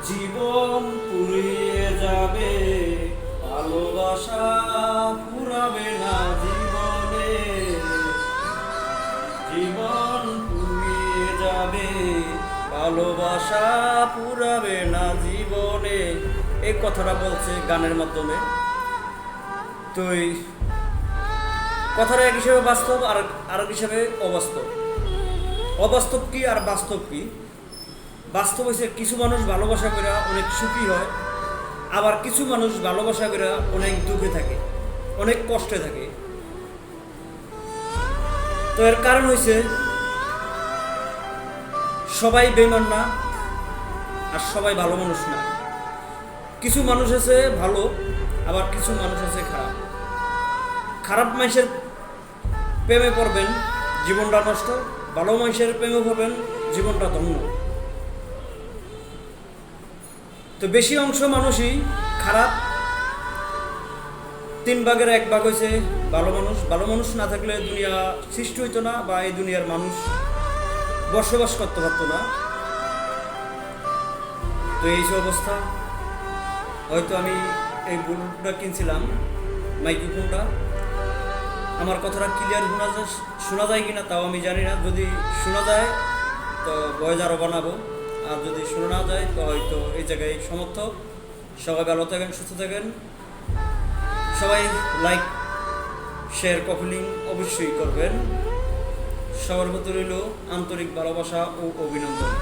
জীবন পুড়িয়ে যাবে, ভালোবাসা ফুরাবে না জীবনে। জীবন পুড়িয়ে যাবে, ভালোবাসা ফুরাবে না জীবনে। এই কথাটা বলছে গানের মাধ্যমে। তো এই কথাটা এক হিসেবে বাস্তব, আর আরেক হিসেবে অবাস্তব। অবাস্তব কি আর বাস্তব কি? বাস্তব হয়েছে কিছু মানুষ ভালোবাসা করে অনেক সুখী হয়, আবার কিছু মানুষ ভালোবাসা করে অনেক দুঃখে থাকে, অনেক কষ্টে থাকে। তো এর কারণ হয়েছে সবাই বেঈমান না, আর সবাই ভালো মানুষ না। কিছু মানুষ আছে ভালো, আবার কিছু মানুষ আছে খারাপ। খারাপ মানুষের প্রেমে পড়বেন, জীবনটা নষ্ট। ভালো মানুষের প্রেমে পড়বেন, জীবনটা ধন্য। তো বেশি অংশ মানুষই খারাপ, 3 ভাগের 1 ভাগ হয়েছে ভালো মানুষ। ভালো মানুষ না থাকলে দুনিয়া সৃষ্টি হইতো না, বা এই দুনিয়ার মানুষ বসবাস করতে পারতো না। তো এই যে অবস্থা, হয়তো আমি এই ব্লুটুথটা কিনছিলাম, মাইক্রোফোনটা, আমার কথাটা ক্লিয়ার শোনা যায় কিনা তাও আমি জানি না। যদি শোনা যায় তো ভয়েস আরও বানাবো, আর যদি শোনা না যায় তো হয়তো এই জায়গায় সমর্থ। সবাই ভালো থাকেন, সুস্থ থাকেন। সবাই লাইক, শেয়ার, কপিলিং অবশ্যই করবেন। সবার প্রতি রইল আন্তরিক ভালোবাসা ও অভিনন্দন।